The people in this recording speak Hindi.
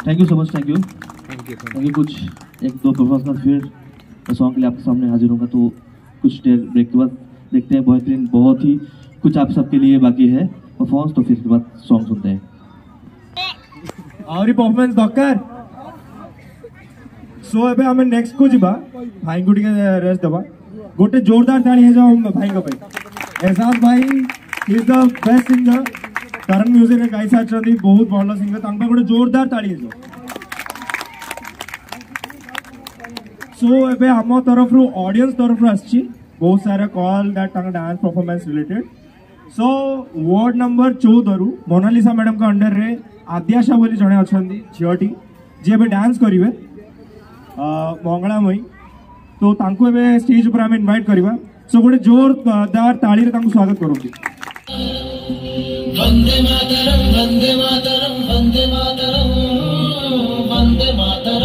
Thank you so much, thank you. कुछ एक दो परफॉर्मेंस फिर सॉन्ग के लिए आपके सामने हाजिर होगा, तो कुछ देर ब्रेक के बाद देखते हैं। बेहतरीन बहुत ही कुछ आप सबके लिए बाकी है परफॉर्मेंस, तो फिर इसके बाद सॉन्ग सुनते हैं। और परफॉर्मेंस दरकार सो एबे हमें नेक्स्ट को जिबा भाई गुडी के रेस्ट दबा गोटे जोरदार ताली हे जाओ भाई को भाई एहसास भाई is the best singer Karan music रे गाई साचरनी बहुत भल सिंगर तांका गोटे जोरदार ताली हे जाओ। सो एबे हम तरफ रो ऑडियंस तरफ रो आछि बहुत सारे call that dance performance related so ward number 14 रु मोनालिसा मैडम का अंडर रे आद्याशा बोली जने अछंदी झियोटी जे एबे डांस करिवे मंगलामयी तो तांको एबे स्टेज ऊपर हम इनवाइट करबा सो गोटे जोरदार ताली रे तांको स्वागत करबी वंदे मातरम वंदे मातरम वंदे मातरम वंदे मातरम